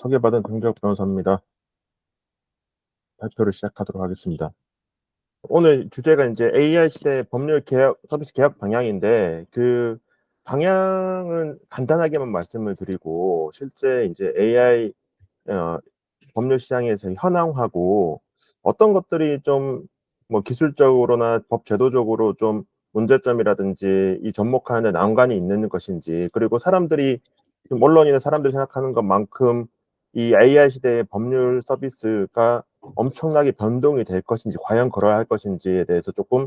소개받은 정재욱 변호사입니다. 발표를 시작하도록 하겠습니다. 오늘 주제가 이제 AI 시대 법률 개혁, 서비스 개혁 방향인데, 그 방향은 간단하게만 말씀을 드리고, 실제 이제 AI 법률 시장에서 현황하고 어떤 것들이 좀 뭐 기술적으로나 법 제도적으로 좀 문제점이라든지 이 접목하는 난관이 있는 것인지, 그리고 사람들이 지금 언론이나 사람들이 생각하는 것만큼 이 AI 시대의 법률 서비스가 엄청나게 변동이 될 것인지, 과연 그러야 할 것인지에 대해서 조금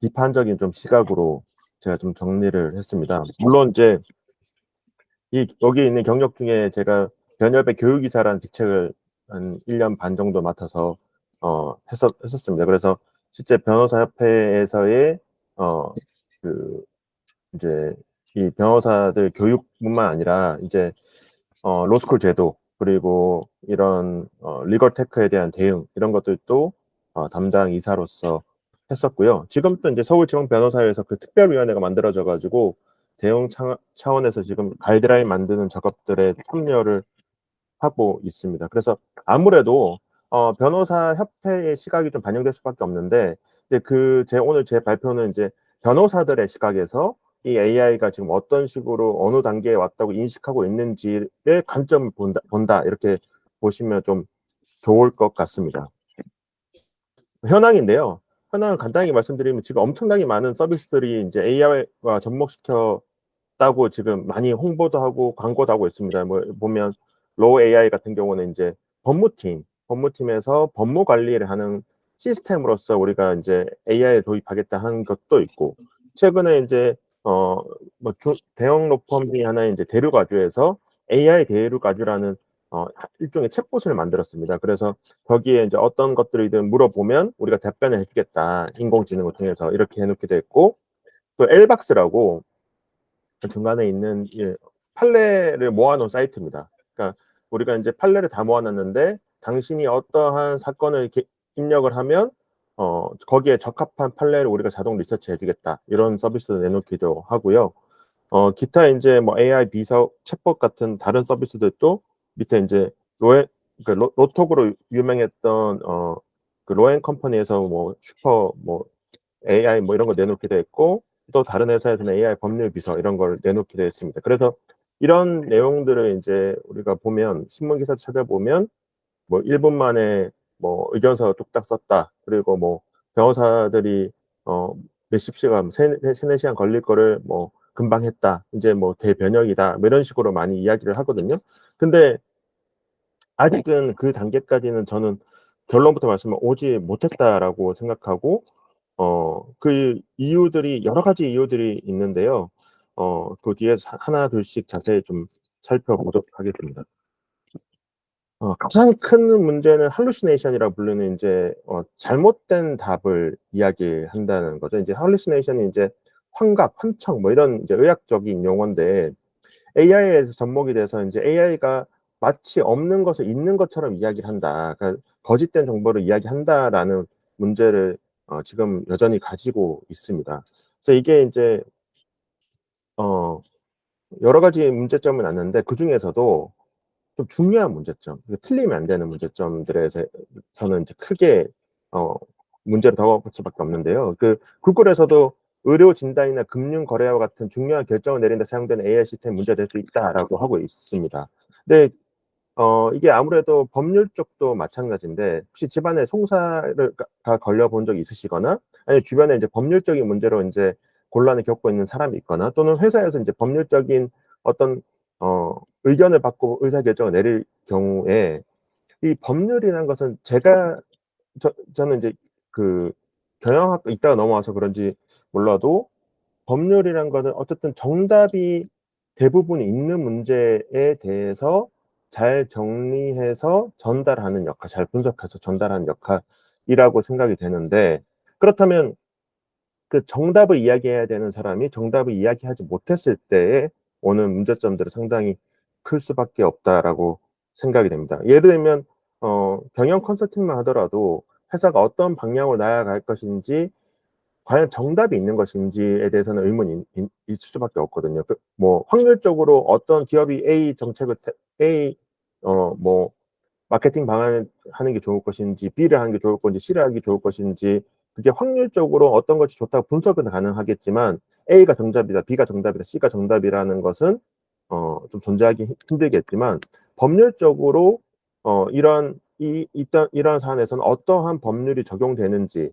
비판적인 좀 시각으로 제가 좀 정리를 했습니다. 물론 이제 이 여기 있는 경력 중에 제가 변협의 교육이사라는 직책을 한 1년 반 정도 맡아서 했었습니다. 그래서 실제 변호사 협회에서의 그 이제 이 변호사들 교육뿐만 아니라 이제 로스쿨 제도, 그리고 이런 리걸 테크에 대한 대응, 이런 것들도 담당 이사로서 했었고요. 지금 또 이제 서울지방변호사회에서 그 특별위원회가 만들어져 가지고 대응 차원에서 지금 가이드라인 만드는 작업들에 참여를 하고 있습니다. 그래서 아무래도 변호사 협회의 시각이 좀 반영될 수밖에 없는데, 이제 오늘 제 발표는 이제 변호사들의 시각에서 이 AI가 지금 어떤 식으로 어느 단계에 왔다고 인식하고 있는지의 관점을 본다 이렇게 보시면 좀 좋을 것 같습니다. 현황인데요. 현황을 간단히 말씀드리면 지금 엄청나게 많은 서비스들이 이제 AI와 접목시켰다고 지금 많이 홍보도 하고 광고도 하고 있습니다. 뭐 보면 로우 AI 같은 경우는 이제 법무팀에서 법무 관리를 하는 시스템으로서 우리가 이제 AI를 도입하겠다 하는 것도 있고, 최근에 이제 대형 로펌 중에 하나의 이제 대류가주에서 AI 대류가주라는 일종의 챗봇을 만들었습니다. 그래서 거기에 이제 어떤 것들이든 물어보면 우리가 답변을 해주겠다, 인공지능을 통해서 이렇게 해놓게 됐고, 또 엘박스라고 중간에 있는 판례를 모아놓은 사이트입니다. 그러니까 우리가 이제 판례를 다 모아놨는데 당신이 어떠한 사건을 이렇게 입력을 하면 거기에 적합한 판례를 우리가 자동 리서치 해주겠다, 이런 서비스를 내놓기도 하고요. 기타 이제 뭐 AI 비서 챗봇 같은 다른 서비스들도 밑에 이제 로톡으로 유명했던 그 로엔 컴퍼니에서 뭐 슈퍼 뭐 AI 뭐 이런 거 내놓기도 했고, 또 다른 회사에서는 AI 법률 비서 이런 걸 내놓기도 했습니다. 그래서 이런 내용들을 이제 우리가 보면, 신문 기사 찾아보면 뭐 1분 만에 뭐 의견서 뚝딱 썼다, 그리고 뭐 변호사들이 몇십 시간, 세네 시간 걸릴 거를 뭐 금방 했다, 이제 뭐 대변혁이다, 뭐 이런 식으로 많이 이야기를 하거든요. 근데 아직은 그 단계까지는 저는 결론부터 말씀을 오지 못했다라고 생각하고, 그 이유들이 여러 가지 이유들이 있는데요. 그 뒤에서 하나 둘씩 자세히 좀 살펴보도록 하겠습니다. 가장 큰 문제는 hallucination이라고 부르는 이제 잘못된 답을 이야기한다는 거죠. 이제 hallucination이 이제 환각, 환청 뭐 이런 이제 의학적인 용어인데, AI에서 접목이 돼서 이제 AI가 마치 없는 것을 있는 것처럼 이야기를 한다, 그러니까 거짓된 정보를 이야기한다라는 문제를 지금 여전히 가지고 있습니다. 그래서 이게 이제 여러 가지 문제점은 많은데, 그중에서도 좀 중요한 문제점, 틀리면 안 되는 문제점들에서 저는 이제 크게 문제를 다가올 수밖에 없는데요. 그 구글에서도 의료 진단이나 금융 거래와 같은 중요한 결정을 내리는 데 사용되는 AI 시스템이 문제될 수 있다라고 하고 있습니다. 근데 이게 아무래도 법률 쪽도 마찬가지인데, 혹시 집안에 송사가 걸려 본 적이 있으시거나, 아니면 주변에 이제 법률적인 문제로 이제 곤란을 겪고 있는 사람이 있거나, 또는 회사에서 이제 법률적인 어떤 의견을 받고 의사결정을 내릴 경우에, 이 법률이라는 것은 저는 이제 그 경영학과 있다가 넘어와서 그런지 몰라도, 법률이란 거는 어쨌든 정답이 대부분 있는 문제에 대해서 잘 정리해서 전달하는 역할, 잘 분석해서 전달하는 역할이라고 생각이 되는데, 그렇다면 그 정답을 이야기해야 되는 사람이 정답을 이야기하지 못했을 때에 오는 문제점들은 상당히 클 수밖에 없다라고 생각이 됩니다. 예를 들면 경영 컨설팅만 하더라도 회사가 어떤 방향으로 나아갈 것인지, 과연 정답이 있는 것인지에 대해서는 의문이 있을 수밖에 없거든요. 뭐 확률적으로 어떤 기업이 A 뭐 마케팅 방안을 하는 게 좋을 것인지, B를 하는 게 좋을 건지, C를 하는 게 좋을 것인지, 그게 확률적으로 어떤 것이 좋다고 분석은 가능하겠지만 A가 정답이다, B가 정답이다, C가 정답이라는 것은 좀 존재하기 힘들겠지만, 법률적으로 이러한 사안에서는 어떠한 법률이 적용되는지에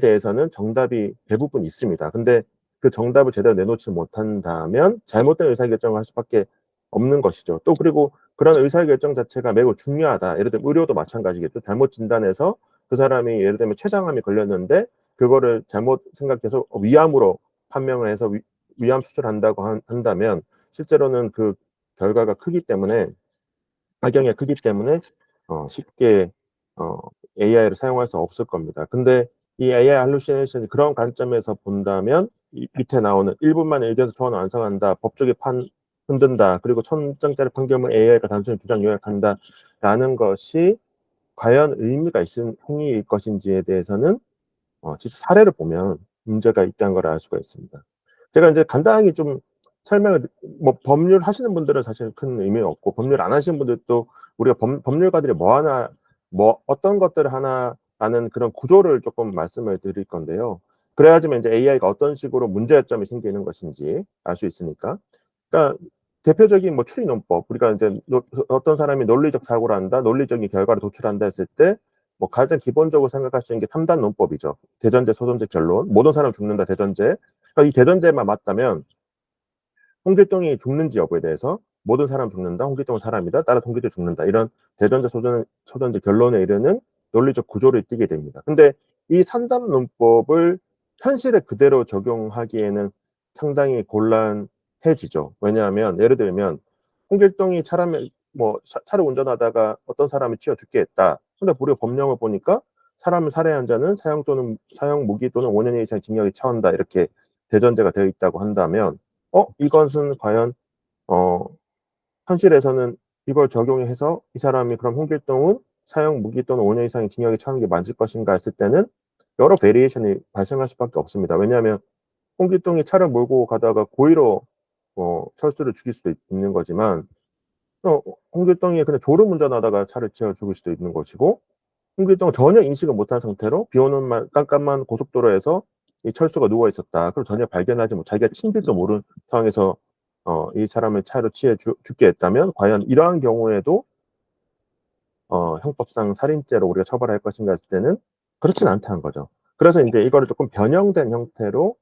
대해서는 정답이 대부분 있습니다. 근데 그 정답을 제대로 내놓지 못한다면 잘못된 의사결정을 할 수밖에 없는 것이죠. 또 그리고 그런 의사결정 자체가 매우 중요하다. 예를 들면 의료도 마찬가지겠죠. 잘못 진단해서 그 사람이 예를 들면 췌장암이 걸렸는데 그거를 잘못 생각해서 위암으로 판명을 해서 위암 수술한다고 한다면 실제로는 그 결과가 크기 때문에, 악영향이 크기 때문에 쉽게 AI를 사용할 수 없을 겁니다. 근데 이 AI 할루시네이션이 그런 관점에서 본다면 이 밑에 나오는 1분 만에 의견 소원을 완성한다, 법적인 흔든다, 그리고 1,000장짜리 판결문 AI가 단순히 주장 요약한다라는 것이 과연 의미가 있는 행위일 것인지에 대해서는 진짜 사례를 보면 문제가 있다는 걸 알 수가 있습니다. 제가 이제 간단하게 좀 설명을, 뭐 법률 하시는 분들은 사실 큰 의미가 없고 법률 안 하시는 분들도 우리가 법률가들이 뭐 하나, 뭐 어떤 것들을 하나라는 그런 구조를 조금 말씀을 드릴 건데요. 그래야지만 이제 AI가 어떤 식으로 문제점이 생기는 것인지 알 수 있으니까. 그러니까 대표적인 뭐 추리 논법, 우리가 이제 어떤 사람이 논리적 사고를 한다, 논리적인 결과를 도출한다 했을 때 뭐 가장 기본적으로 생각할 수 있는 게 3단 논법이죠. 대전제, 소전제, 결론. 모든 사람 죽는다, 대전제. 그러니까 이 대전제만 맞다면 홍길동이 죽는지 여부에 대해서 모든 사람 죽는다, 홍길동은 사람이다, 따라 홍길동이 죽는다, 이런 대전제, 소전제 결론에 이르는 논리적 구조를 띠게 됩니다. 근데 이 3단 논법을 현실에 그대로 적용하기에는 상당히 곤란해지죠. 왜냐하면 예를 들면 홍길동이 차를 운전하다가 어떤 사람이 치여 죽게 했다. 근데 우리가 법령을 보니까 사람을 살해한 자는 사형 무기 또는 5년 이상 징역에 처한다, 이렇게 대전제가 되어 있다고 한다면 이것은 과연 어 현실에서는 이걸 적용해서 이 사람이 그럼 홍길동은 사형 무기 또는 5년 이상의 징역에 처하는 게 맞을 것인가 했을 때는 여러 베리에이션이 발생할 수밖에 없습니다. 왜냐하면 홍길동이 차를 몰고 가다가 고의로 철수를 죽일 수도 있는 거지만, 홍길동이 그냥 졸음 운전하다가 차를 치어 죽을 수도 있는 것이고, 홍길동은 전혀 인식을 못한 상태로 비 오는 깜깜한 고속도로에서 이 철수가 누워 있었다. 그걸 전혀 발견하지 못, 자기가 친필도 모르는 상황에서 이 사람을 차로 치해 죽게 했다면 과연 이러한 경우에도 형법상 살인죄로 우리가 처벌할 것인가 했을 때는 그렇진 않다는 거죠. 그래서 이제 이거를 조금 변형된 형태로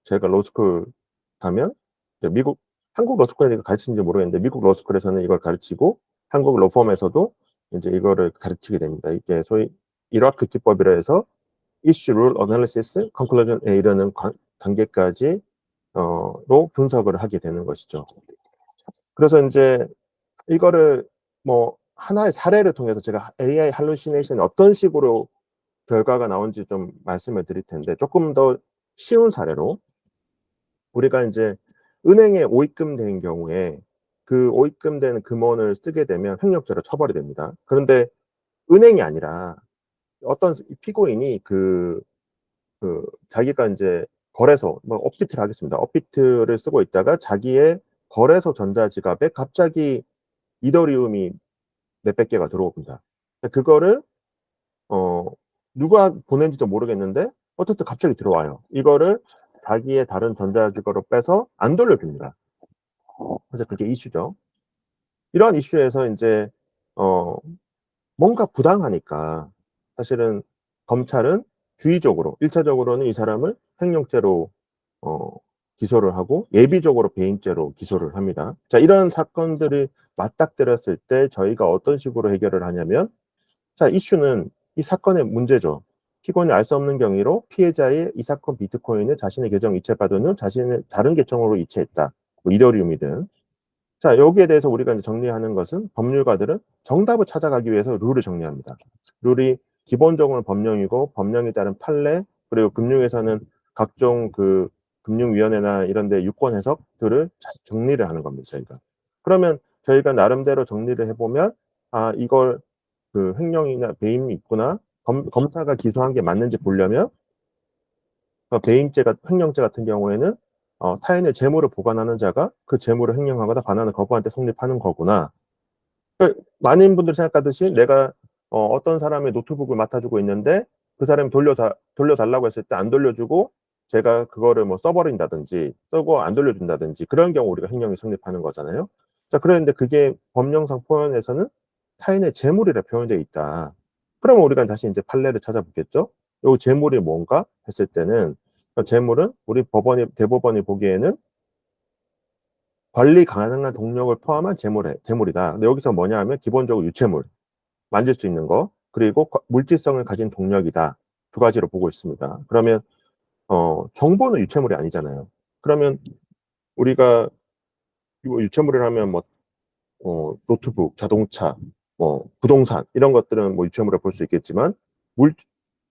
제가 로스쿨 가면 미국, 한국 로스쿨에서 가르치는지 모르겠는데 미국 로스쿨에서는 이걸 가르치고 한국 로펌에서도 이제 이거를 가르치게 됩니다. 이게 소위 이라크 기법이라 해서 issue, rule, analysis, conclusion에 이르는 단계까지 로 분석을 하게 되는 것이죠. 그래서 이제 이거를 뭐 하나의 사례를 통해서 제가 AI 할루시네이션이 어떤 식으로 결과가 나온지 좀 말씀을 드릴 텐데, 조금 더 쉬운 사례로 우리가 이제 은행에 오입금된 경우에 그 오입금된 금원을 쓰게 되면 횡령죄로 처벌이 됩니다. 그런데 은행이 아니라 어떤 피고인이 자기가 이제 거래소, 뭐 업비트를 하겠습니다. 업비트를 쓰고 있다가 자기의 거래소 전자지갑에 갑자기 이더리움이 몇백 개가 들어옵니다. 그거를 어 누가 보낸지도 모르겠는데 어쨌든 갑자기 들어와요. 이거를 자기의 다른 전자지갑으로 빼서 안 돌려줍니다. 그래서 그게 이슈죠. 이러한 이슈에서 이제 어 뭔가 부당하니까 사실은 검찰은 주의적으로 1차적으로는 이 사람을 횡령죄로 어 기소를 하고 예비적으로 배임죄로 기소를 합니다. 자, 이런 사건들이 맞닥뜨렸을 때 저희가 어떤 식으로 해결을 하냐면, 자, 이슈는 이 사건의 문제죠. 피고인이 알 수 없는 경위로 피해자의 이 사건 비트코인을 자신의 계정 이체받은 후 자신의 다른 계정으로 이체했다. 뭐 이더리움이든. 자, 여기에 대해서 우리가 이제 정리하는 것은, 법률가들은 정답을 찾아가기 위해서 룰을 정리합니다. 룰이 기본적으로 법령이고 법령에 따른 판례, 그리고 금융에서는 각종 금융위원회나 이런 데 유권 해석들을 정리를 하는 겁니다, 저희가. 그러면 저희가 나름대로 정리를 해보면, 이걸 횡령이나 배임이 있구나. 검사가 기소한 게 맞는지 보려면 횡령죄 같은 경우에는 타인의 재물을 보관하는 자가 그 재물을 횡령하거나 반환을 거부한 때 성립하는 거구나. 그러니까 많은 분들이 생각하듯이 내가 어떤 사람의 노트북을 맡아주고 있는데 그 사람이 돌려달라고 했을 때 안 돌려주고 제가 그거를 뭐 써버린다든지 쓰고 안 돌려준다든지 그런 경우 우리가 횡령이 성립하는 거잖아요. 자, 그런데 그게 법령상 표현에서는 타인의 재물이라 표현되어 있다. 그러면 우리가 다시 이제 판례를 찾아보겠죠. 요 재물이 뭔가 했을 때는 그 재물은 우리 대법원이 보기에는 관리 가능한 동력을 포함한 재물이다. 근데 여기서 뭐냐 하면 기본적으로 유체물, 만질 수 있는 거, 그리고 물질성을 가진 동력이다. 두 가지로 보고 있습니다. 그러면 정보는 유체물이 아니잖아요. 그러면 우리가 유체물이라면 뭐 노트북, 자동차, 뭐 부동산 이런 것들은 뭐 유체물에 볼 수 있겠지만 물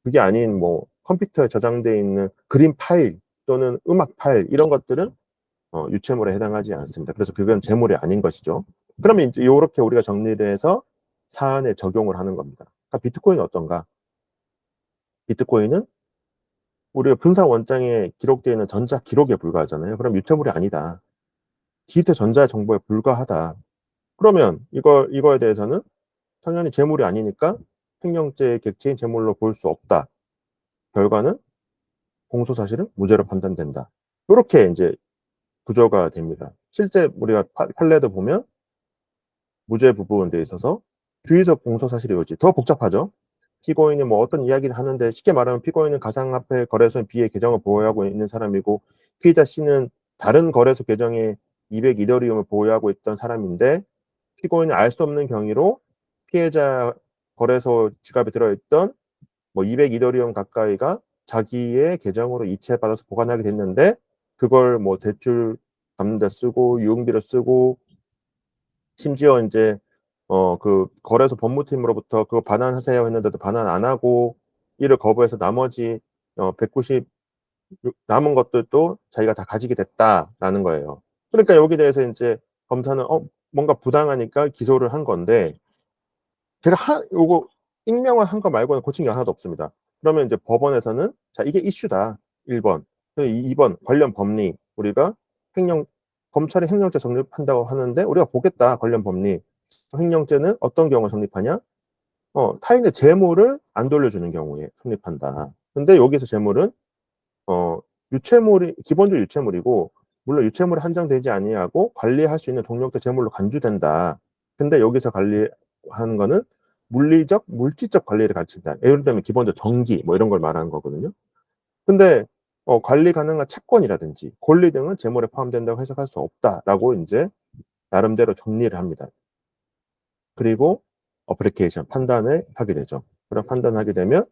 그게 아닌 뭐 컴퓨터에 저장되어 있는 그림 파일 또는 음악 파일 이런 것들은 유체물에 해당하지 않습니다. 그래서 그건 재물이 아닌 것이죠. 그러면 이제 이렇게 우리가 정리를 해서 사안에 적용을 하는 겁니다. 그러니까 비트코인은 어떤가? 비트코인은 우리가 분산 원장에 기록되어 있는 전자 기록에 불과하잖아요. 그럼 유체물이 아니다. 디지털 전자 정보에 불과하다. 그러면 이거에 대해서는 당연히 재물이 아니니까 횡령죄의 객체인 재물로 볼 수 없다. 결과는 공소 사실은 무죄로 판단된다. 이렇게 이제 구조가 됩니다. 실제 우리가 판례도 보면 무죄 부분에 돼 있어서 주의적 공소 사실이 오지. 더 복잡하죠. 피고인이 뭐 어떤 이야기를 하는데 쉽게 말하면 피고인은 가상화폐 거래소 B의 계정을 보유하고 있는 사람이고 피의자 C는 다른 거래소 계정에 200 이더리움을 보유하고 있던 사람인데 피고인은 알 수 없는 경위로 피해자 거래소 지갑에 들어있던 뭐 200 이더리움 가까이가 자기의 계정으로 이체받아서 보관하게 됐는데 그걸 뭐 대출 갚는 데 쓰고 유흥비로 쓰고 심지어 이제 그 거래소 법무팀으로부터 그거 반환하세요 했는데도 반환 안 하고 이를 거부해서 나머지 190 남은 것들도 자기가 다 가지게 됐다라는 거예요. 그러니까 여기에 대해서 이제 검사는 뭔가 부당하니까 기소를 한 건데 제가 요거 익명화한 거 말고는 고친 게 하나도 없습니다. 그러면 이제 법원에서는 자 이게 이슈다. 1번. 2번 관련 법리 우리가 횡령 검찰이 횡령죄 성립한다고 하는데 우리가 보겠다 관련 법리 횡령죄는 어떤 경우 성립하냐? 타인의 재물을 안 돌려주는 경우에 성립한다. 근데 여기서 재물은 어, 유체물이 기본적으로 유체물이고 물론 유체물이 한정되지 아니하고 관리할 수 있는 동력도 재물로 간주된다. 근데 여기서 관리하는 거는 물리적, 물질적 관리를 가르친다. 예를 들면 기본적으로 전기 뭐 이런 걸 말하는 거거든요. 근데 관리 가능한 채권이라든지 권리 등은 재물에 포함된다고 해석할 수 없다라고 이제 나름대로 정리를 합니다. 그리고 어플리케이션 판단을 하게 되죠. 그런 판단하게 되면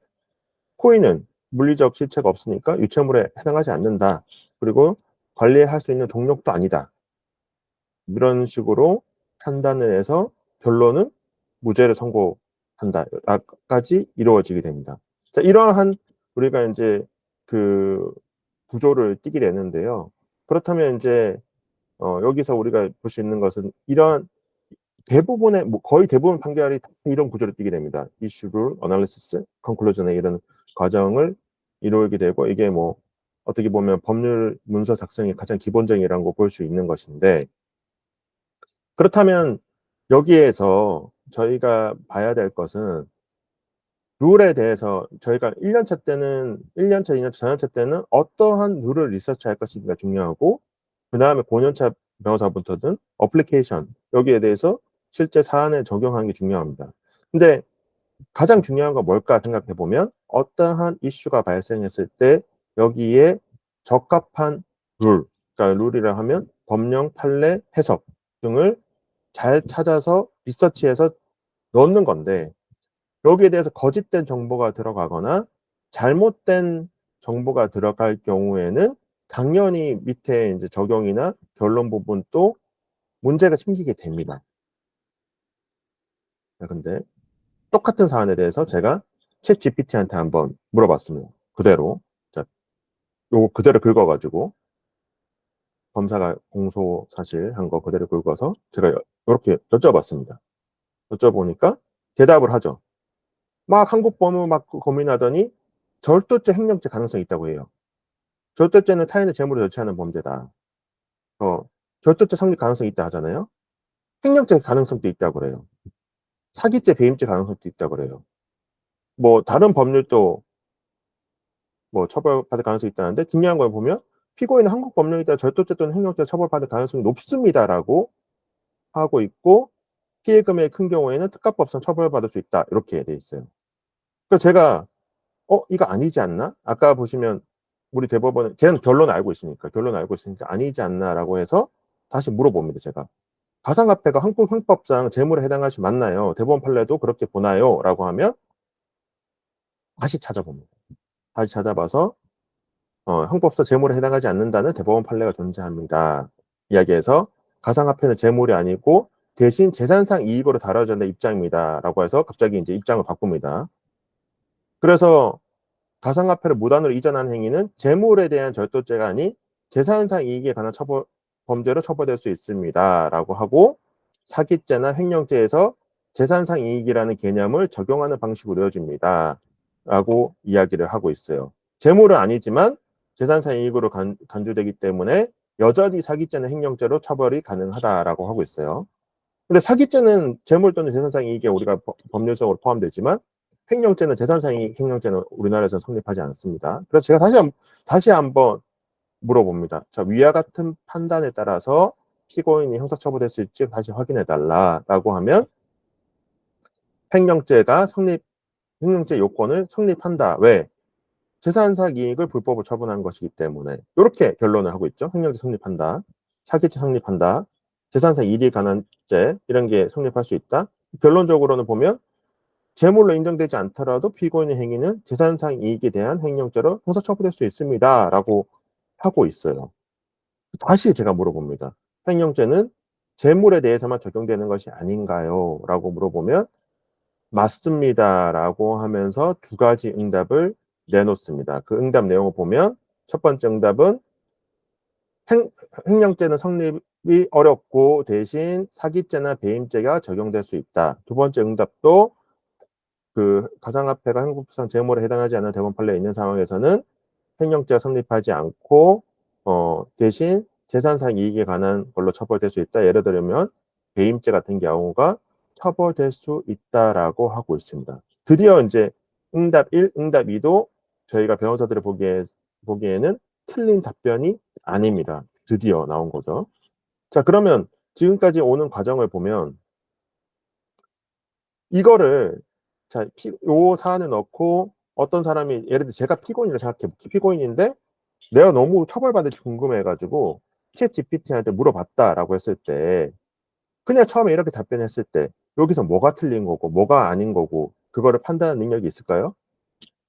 코인은 물리적 실체가 없으니까 유체물에 해당하지 않는다. 그리고 관리할 수 있는 동력도 아니다. 이런 식으로 판단을 해서 결론은 무죄를 선고한다까지 이루어지게 됩니다. 자, 이러한 우리가 이제 그 구조를 띠게 되는데요. 그렇다면 이제 여기서 우리가 볼 수 있는 것은 이러한 대부분의 뭐 거의 대부분 판결이 이런 구조를 띠게 됩니다. 이슈를 어널리시스, 컨클루전의 이런 과정을 이루게 되고 이게 뭐 어떻게 보면 법률 문서 작성이 가장 기본적이라는 거 볼 수 있는 것인데 그렇다면 여기에서 저희가 봐야 될 것은 룰에 대해서 저희가 1년차 때는 1년차, 2년차, 4년차 때는 어떠한 룰을 리서치할 것인가 중요하고 그다음에 5년차 변호사부터는 어플리케이션 여기에 대해서 실제 사안에 적용하는 게 중요합니다. 근데 가장 중요한 건 뭘까 생각해 보면 어떠한 이슈가 발생했을 때 여기에 적합한 룰, 그러니까 룰이라 하면 법령, 판례, 해석 등을 잘 찾아서 리서치해서 넣는 건데 여기에 대해서 거짓된 정보가 들어가거나 잘못된 정보가 들어갈 경우에는 당연히 밑에 이제 적용이나 결론 부분 또 문제가 생기게 됩니다. 근데 똑같은 사안에 대해서 제가 챗 GPT한테 한번 물어봤습니다. 그대로. 자, 요거 그대로 긁어가지고 검사가 공소 사실 한 거 그대로 긁어서 제가 이렇게 여쭤봤습니다. 여쭤보니까 대답을 하죠. 막 한국 법무 막 고민하더니 절도죄 횡령죄 가능성이 있다고 해요. 절도죄는 타인의 재물을 여취하는 범죄다. 절도죄 성립 가능성이 있다 하잖아요. 횡령죄 가능성도 있다고 그래요. 사기죄, 배임죄 가능성도 있다고 그래요. 뭐 다른 법률도 뭐 처벌받을 가능성이 있다는데 중요한 걸 보면 피고인은 한국 법령에 따라 절도죄 또는 횡령죄 처벌받을 가능성이 높습니다라고 하고 있고 피해 금액이 큰 경우에는 특가법상 처벌받을 수 있다 이렇게 돼 있어요. 그래서 제가 이거 아니지 않나? 아까 보시면 우리 대법원은 쟤는 결론을 알고 있으니까 아니지 않나라고 해서 다시 물어봅니다. 제가 가상화폐가 한국 형법상 재물에 해당하지 맞나요? 대법원 판례도 그렇게 보나요? 라고 하면 다시 찾아봅니다. 다시 찾아봐서 형법상 재물에 해당하지 않는다는 대법원 판례가 존재합니다. 이야기해서 가상화폐는 재물이 아니고 대신 재산상 이익으로 다뤄야 한다 입장입니다.라고 해서 갑자기 이제 입장을 바꿉니다. 그래서 가상화폐를 무단으로 이전한 행위는 재물에 대한 절도죄가 아닌 재산상 이익에 관한 범죄로 처벌될 수 있습니다.라고 하고 사기죄나 횡령죄에서 재산상 이익이라는 개념을 적용하는 방식으로 이어집니다. 라고 이야기를 하고 있어요. 재물은 아니지만 재산상 이익으로 간주되기 때문에 여전히 사기죄나 횡령죄로 처벌이 가능하다라고 하고 있어요. 근데 사기죄는 재물 또는 재산상 이익에 우리가 법률적으로 포함되지만 횡령죄는 재산상 이익 횡령죄는 우리나라에서 성립하지 않습니다. 그래서 제가 다시 한번 물어봅니다. 자, 위와 같은 판단에 따라서 피고인이 형사처벌됐을지 다시 확인해달라라고 하면 횡령죄 요건을 성립한다. 왜? 재산상 이익을 불법으로 처분한 것이기 때문에 이렇게 결론을 하고 있죠. 횡령죄 성립한다. 사기죄 성립한다. 재산상 이익에 관한 죄 이런 게 성립할 수 있다. 결론적으로는 보면 재물로 인정되지 않더라도 피고인의 행위는 재산상 이익에 대한 횡령죄로 형사처벌될 수 있습니다라고 하고 있어요. 다시 제가 물어봅니다. 횡령죄는 재물에 대해서만 적용되는 것이 아닌가요? 라고 물어보면 맞습니다라고 하면서 두 가지 응답을 내놓습니다. 그 응답 내용을 보면 첫 번째 응답은 횡령죄는 성립이 어렵고 대신 사기죄나 배임죄가 적용될 수 있다. 두 번째 응답도 그 가상화폐가 한국산 재물에 해당하지 않는 대법원 판례에 있는 상황에서는 횡령죄가 성립하지 않고 대신 재산상 이익에 관한 걸로 처벌될 수 있다. 예를 들면 배임죄 같은 경우가 처벌될 수 있다라고 하고 있습니다. 드디어 이제 응답 1, 응답 2도 저희가 변호사들이 보기에는 틀린 답변이 아닙니다. 드디어 나온 거죠. 자, 그러면 지금까지 오는 과정을 보면 이거를 자, 요 사안을 넣고 어떤 사람이 예를 들어 제가 피고인이라 생각해 피고인인데 내가 너무 처벌받을지 궁금해가지고 챗 GPT한테 물어봤다라고 했을 때 그냥 처음에 이렇게 답변했을 때 여기서 뭐가 틀린 거고 뭐가 아닌 거고 그거를 판단하는 능력이 있을까요?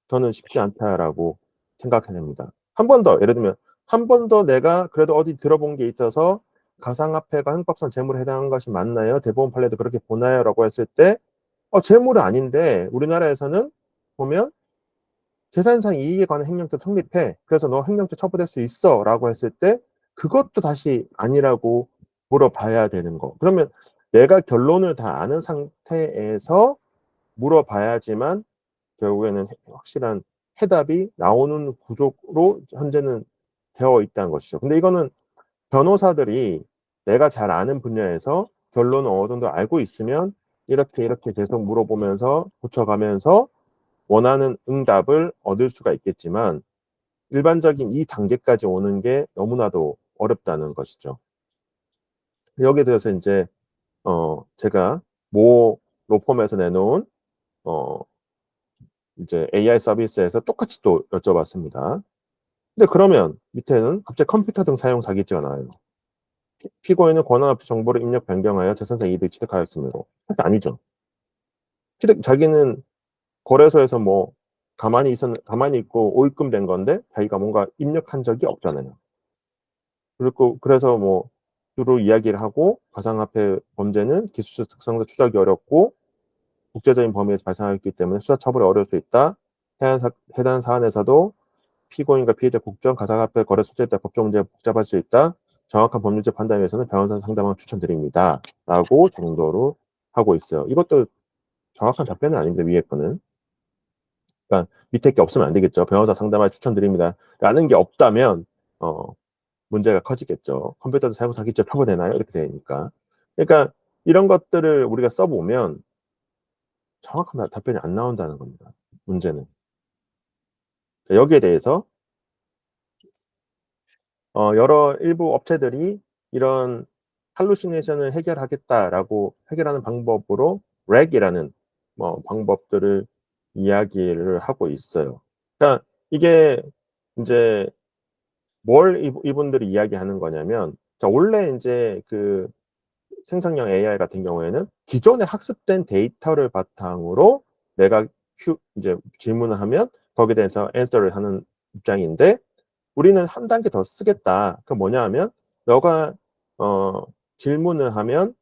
저는 쉽지 않다라고 생각해냅니다. 한 번 더 예를 들면 한 번 더 내가 그래도 어디 들어본 게 있어서 가상화폐가 형법상 재물에 해당하는 것이 맞나요? 대법원 판례도 그렇게 보나요? 라고 했을 때 재물은 아닌데 우리나라에서는 보면 재산상 이익에 관한 횡령죄 성립해. 그래서 너 횡령죄 처벌될 수 있어. 라고 했을 때 그것도 다시 아니라고 물어봐야 되는 거. 그러면 내가 결론을 다 아는 상태에서 물어봐야지만 결국에는 확실한 해답이 나오는 구조로 현재는 되어 있다는 것이죠. 근데 이거는 변호사들이 내가 잘 아는 분야에서 결론을 어느 정도 알고 있으면 이렇게 계속 물어보면서 고쳐가면서 원하는 응답을 얻을 수가 있겠지만 일반적인 이 단계까지 오는 게 너무나도 어렵다는 것이죠. 여기에 대해서 이제 제가 모 로펌에서 내놓은 어 이제 AI 서비스에서 똑같이 또 여쭤봤습니다. 근데 그러면 밑에는 갑자기 컴퓨터 등 사용 사기죄가 나와요. 피고인은 권한 없이 정보를 입력 변경하여 재산상 이익을 취득하였으므로 사실 아니죠. 자기는 거래소에서 뭐 가만히 있고 오입금 된 건데 자기가 뭔가 입력한 적이 없잖아요. 그리고 그래서 뭐 주로 이야기를 하고 가상화폐 범죄는 기술적 특성상 추적이 어렵고 국제적인 범위에서 발생하기 때문에 수사 처벌이 어려울 수 있다. 해당 사안에서도 피고인과 피해자 국정 가상화폐 거래 소재에 따라 법적 문제가 복잡할 수 있다. 정확한 법률적 판단에 위해서는 변호사 상담을 추천드립니다. 라고 정도로 하고 있어요. 이것도 정확한 답변은 아닌데 위에 거는. 그러니까 밑에 게 없으면 안 되겠죠. 변호사 상담을 추천드립니다. 라는 게 없다면 문제가 커지겠죠. 컴퓨터도 사용 사기죄 처벌되나요? 이렇게 되니까. 그러니까 이런 것들을 우리가 써보면 정확한 답변이 안 나온다는 겁니다. 문제는. 여기에 대해서 여러 일부 업체들이 이런 할루시네이션을 해결하겠다라고 해결하는 방법으로 렉이라는 방법들을 이야기를 하고 있어요. 그러니까 이게 인제 뭘 이분들이 이야기하는 거냐면, 자 원래 인제 그 생성형 AI 같은 경우에는 기존에 학습된 데이터를 바탕으로 내가 이제 질문을 하면 거기에 대해서 answer를 하는 입장인데, 우리는 한 단계 더 쓰겠다. 그 뭐냐 하면 너가 어 질문을 하면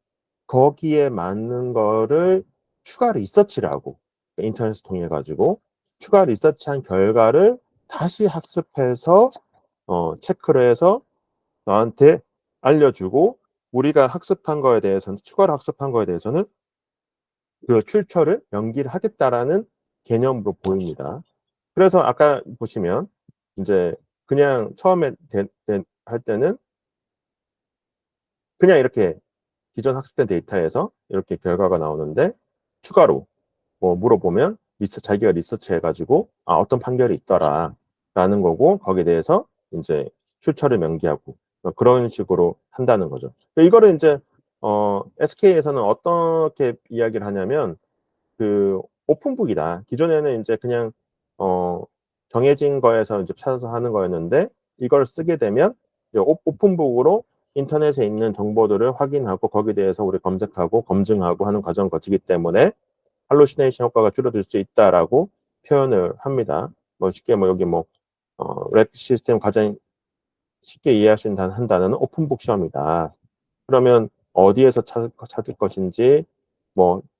거기에 맞는 거를 추가 리서치를 하고, 인터넷을 통해 가지고 추가 리서치한 결과를 다시 학습해서 체크를 해서 나한테 알려주고, 우리가 학습한 거에 대해서는, 추가로 학습한 거에 대해서는 그 출처를 명기를 하겠다라는 개념으로 보입니다. 그래서 아까 보시면 인제 그냥 처음에 할 때는 그냥 이렇게 기존 학습된 데이터에서 이렇게 결과가 나오는데, 추가로 물어보면 자기가 리서치 해 가지고 어떤 판결이 있더라라는 거고, 거기에 대해서 인제 출처를 명기하고 그런 식으로 한다는 거죠. 이거를 인제 SK에서는 어떻게 이야기를 하냐면, 그 오픈북이다. 기존에는 인제 그냥 어 정해진 거에서 이제 찾아서 하는 거였는데, 이걸 쓰게 되면 이제 오픈북으로 인터넷에 있는 정보들을 확인하고 거기에 대해서 우리 검색하고 검증하고 하는 과정을 거치기 때문에 할루시네이션 효과가 줄어들 수 있다라고 표현을 합니다. 쉽게 여기 렉 시스템 가장 쉽게 이해할 수 있는 한 단어는 오픈북 시험이다. 그러면 어디에서 찾을 것인지,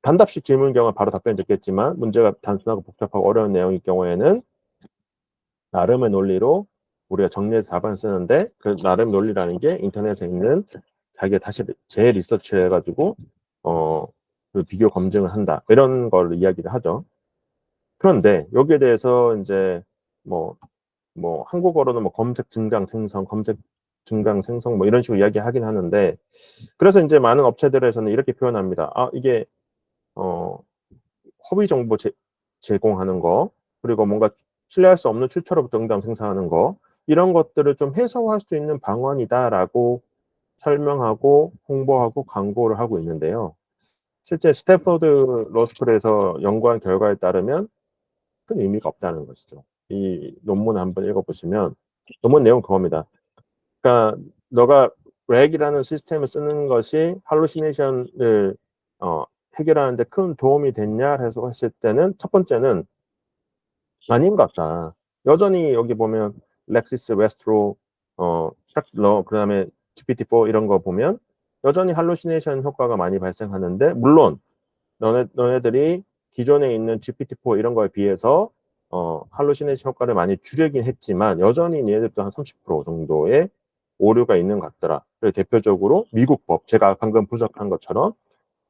단답식 질문의 경우 바로 답변이 됐겠지만, 문제가 단순하고 복잡하고 어려운 내용일 경우에는 나름의 논리로 우리가 정리해서 답안을 쓰는데, 그 나름 논리라는 게 인터넷에 있는 자기가 다시 재리서치를 해가지고 그 비교 검증을 한다, 이런 걸 이야기를 하죠. 그런데 여기에 대해서 이제 한국어로는 검색 증강 생성, 검색 증강 생성 이런 식으로 이야기하긴 하는데, 그래서 이제 많은 업체들에서는 이렇게 표현합니다. 이게 어 허위 정보 제공하는 거, 그리고 뭔가 신뢰할 수 없는 출처로부터 응답 생성하는 거, 이런 것들을 좀 해소할 수 있는 방안이다라고 설명하고 홍보하고 광고를 하고 있는데요. 실제 스탠포드 로스쿨에서 연구한 결과에 따르면 큰 의미가 없다는 것이죠. 이 논문을 한번 읽어보시면 논문 내용은 그겁니다. 그러니까 너가 렉이라는 시스템을 쓰는 것이 할루시네이션을 해결하는 데 큰 도움이 됐냐 해서 했을 때는, 첫 번째는 아닌 것 같다. 여전히 여기 보면 렉시스, 웨스트로, 샤클러, 그다음에 GPT-4 이런 거 보면 여전히 할루시네이션 효과가 많이 발생하는데, 물론 너네들이 기존에 있는 GPT-4 이런 거에 비해서 할루시네이션 효과를 많이 줄이긴 했지만 여전히 얘네들도 한 30% 정도의 오류가 있는 것 같더라. 그래서 대표적으로 미국 법, 제가 방금 분석한 것처럼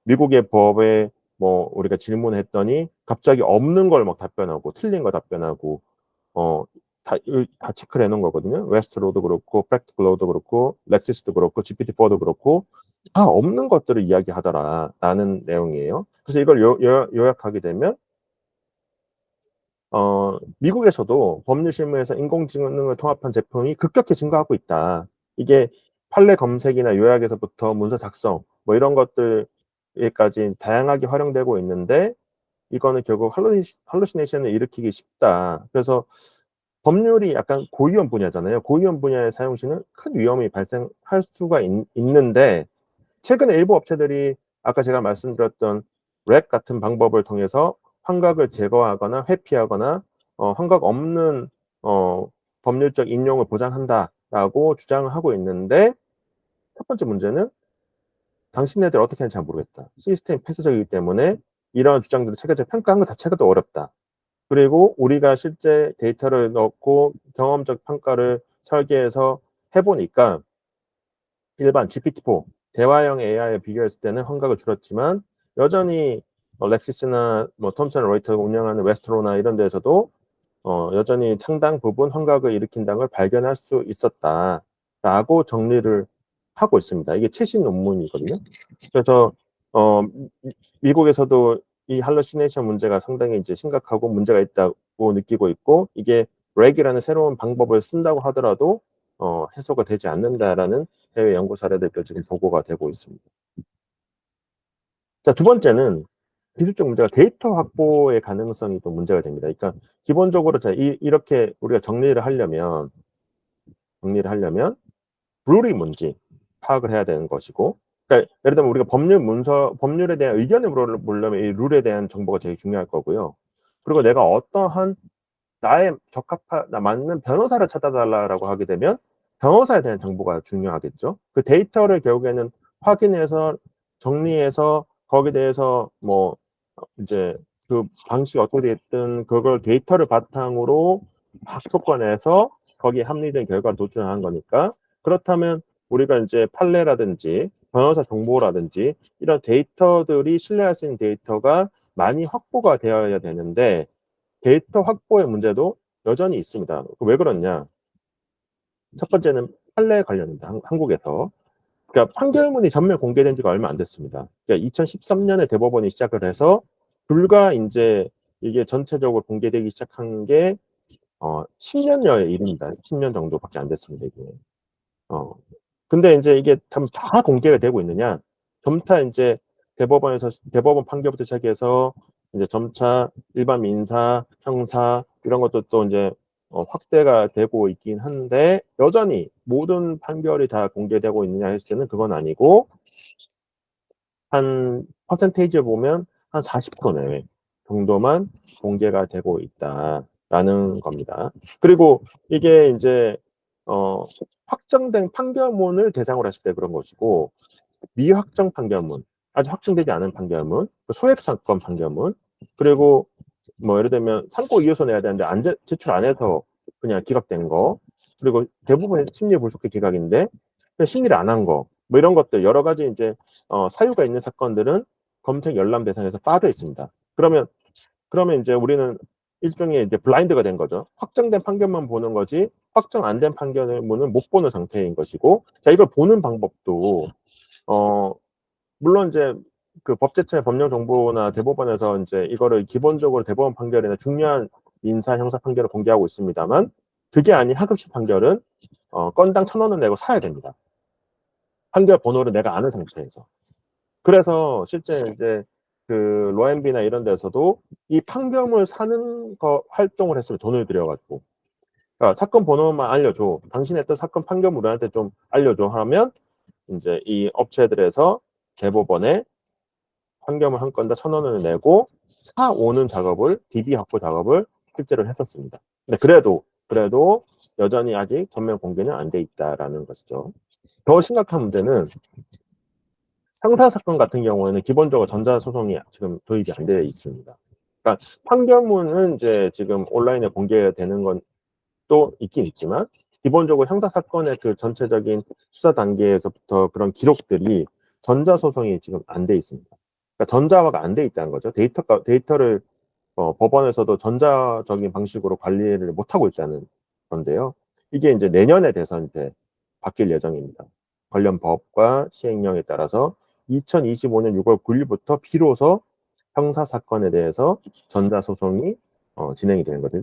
미국의 법에 우리가 질문했더니 갑자기 없는 걸 답변하고 틀린 거 답변하고 어, 다 체크를 해놓은 거거든요. 웨스트로도 그렇고, 프랙티컬로도 그렇고, 렉시스도 그렇고, GPT-4도 그렇고, 다 없는 것들을 이야기하더라라는 내용이에요. 그래서 이걸 요약하게 되면 미국에서도 법률 실무에서 인공지능을 통합한 제품이 급격히 증가하고 있다. 이게 판례 검색이나 요약에서부터 문서 작성 이런 것들까지 다양하게 활용되고 있는데, 이거는 결국 할루시네이션을 일으키기 쉽다. 그래서 법률이 약간 고위험 분야잖아요. 고위험 분야의 사용 시는 큰 위험이 발생할 수가 있는데, 최근에 일부 업체들이 아까 제가 말씀드렸던 렉 같은 방법을 통해서 환각을 제거하거나 회피하거나 환각 없는 어, 법률적 인용을 보장한다라고 주장을 하고 있는데, 첫 번째 문제는 당신네들 어떻게 하는지 잘 모르겠다. 시스템이 폐쇄적이기 때문에 이러한 주장들을 체계적으로 평가하는 것 자체가 또 어렵다. 그리고 우리가 실제 데이터를 넣고 경험적 평가를 설계해서 해보니까 일반 GPT-4 대화형 AI에 비교했을 때는 환각을 줄였지만, 여전히 렉시스나 톰슨 로이터가 운영하는 웨스트로나 이런 데에서도 여전히 상당 부분 환각을 일으킨다는 걸 발견할 수 있었다라고 정리를 하고 있습니다. 이게 최신 논문이거든요. 그래서 미국에서도 이 할루시네이션 문제가 상당히 이제 심각하고 문제가 있다고 느끼고 있고, 이게 렉이라는 새로운 방법을 쓴다고 하더라도 해소가 되지 않는다라는 해외 연구 사례들도 지금 보고가 되고 있습니다. 자, 두 번째는 기술적 문제가 데이터 확보의 가능성이 또 문제가 됩니다. 그러니까 기본적으로 이렇게 우리가 정리를 하려면 룰이 뭔지 파악을 해야 되는 것이고, 그러니까 예를 들면 우리가 법률에 대한 의견을 물으려면 이 룰에 대한 정보가 되게 중요할 거고요. 그리고 내가 어떠한 나에 맞는 변호사를 찾아달라고 하게 되면 변호사에 대한 정보가 중요하겠죠. 그 데이터를 결국에는 확인해서 정리해서 거기에 대해서 뭐 이제 그 방식이 어떻게 됐든 그걸 데이터를 바탕으로 학습권에서 거기에 합리적인 결과를 도출하는 거니까, 그렇다면 우리가 이제 판례라든지 변호사 정보라든지 이런 데이터들이 신뢰할 수 있는 데이터가 많이 확보가 되어야 되는데, 데이터 확보의 문제도 여전히 있습니다. 왜 그러냐? 첫 번째는 판례 관련입니다. 한국에서. 그러니까 판결문이 전면 공개된 지가 얼마 안 됐습니다. 그러니까 2013년에 대법원이 시작을 해서 불과 이제 이게 전체적으로 공개되기 시작한 게 10년여의 일입니다. 10년 정도밖에 안 됐습니다, 이게. 근데 이제 이게 다 공개가 되고 있느냐? 점차 이제 대법원 판결부터 시작해서 이제 점차 일반 민사, 형사 이런 것도 또 이제 확대가 되고 있긴 한데, 여전히 모든 판결이 다 공개되고 있느냐 했을 때는 그건 아니고, 한 퍼센테이지를 보면 한 40% 내외 정도만 공개가 되고 있다라는 겁니다. 그리고 이게 이제 확정된 판결문을 대상으로 했을 때 그런 것이고, 미확정 판결문, 아직 확정되지 않은 판결문, 소액 사건 판결문, 그리고 뭐 예를 들면 상고 이유서 내야 되는데 제출 안 해서 그냥 기각된 거, 그리고 대부분 심리 불속기 기각인데 심리를 안 한 거, 뭐 이런 것들 여러 가지 이제 사유가 있는 사건들은 검색 열람 대상에서 빠져 있습니다. 그러면 이제 우리는 일종의 이제 블라인드가 된 거죠. 확정된 판결만 보는 거지 확정 안 된 판결문은 못 보는 상태인 것이고, 자, 이걸 보는 방법도 어 물론 이제 그 법제처의 법령정보나 대법원에서 이제 이거를 기본적으로 대법원 판결이나 중요한 민사 형사 판결을 공개하고 있습니다만, 그게 아닌 하급식 판결은 건당 1,000원을 내고 사야 됩니다. 판결 번호를 내가 아는 상태에서. 그래서 실제 이제 그 로엠비나 이런 데서도 이 판결문을 사는 거 활동을 했으면 돈을 들여가지고, 그러니까 사건 번호만 알려줘, 당신 했던 사건 판결문 우리한테 좀 알려줘 하면 이제 이 업체들에서 대법원에 판결문 한 건당 1,000원을 내고 사오는 작업을, DB 확보 작업을 실제로 했었습니다. 근데 그래도 여전히 아직 전면 공개는 안 돼 있다라는 것이죠. 더 심각한 문제는 형사 사건 같은 경우에는 기본적으로 전자소송이 지금 도입이 안 되어 있습니다. 그러니까 판결문은 이제 지금 온라인에 공개되는 건 또 있긴 있지만, 기본적으로 형사 사건의 그 전체적인 수사 단계에서부터 그런 기록들이 전자소송이 지금 안 돼 있습니다. 그러니까 전자화가 안 돼 있다는 거죠. 데이터를 법원에서도 전자적인 방식으로 관리를 못하고 있다는 건데요. 이게 이제 내년에 돼서 이제 바뀔 예정입니다. 관련 법과 시행령에 따라서 2025년 6월 9일부터 비로소 형사 사건에 대해서 전자소송이 진행이 되는 거죠.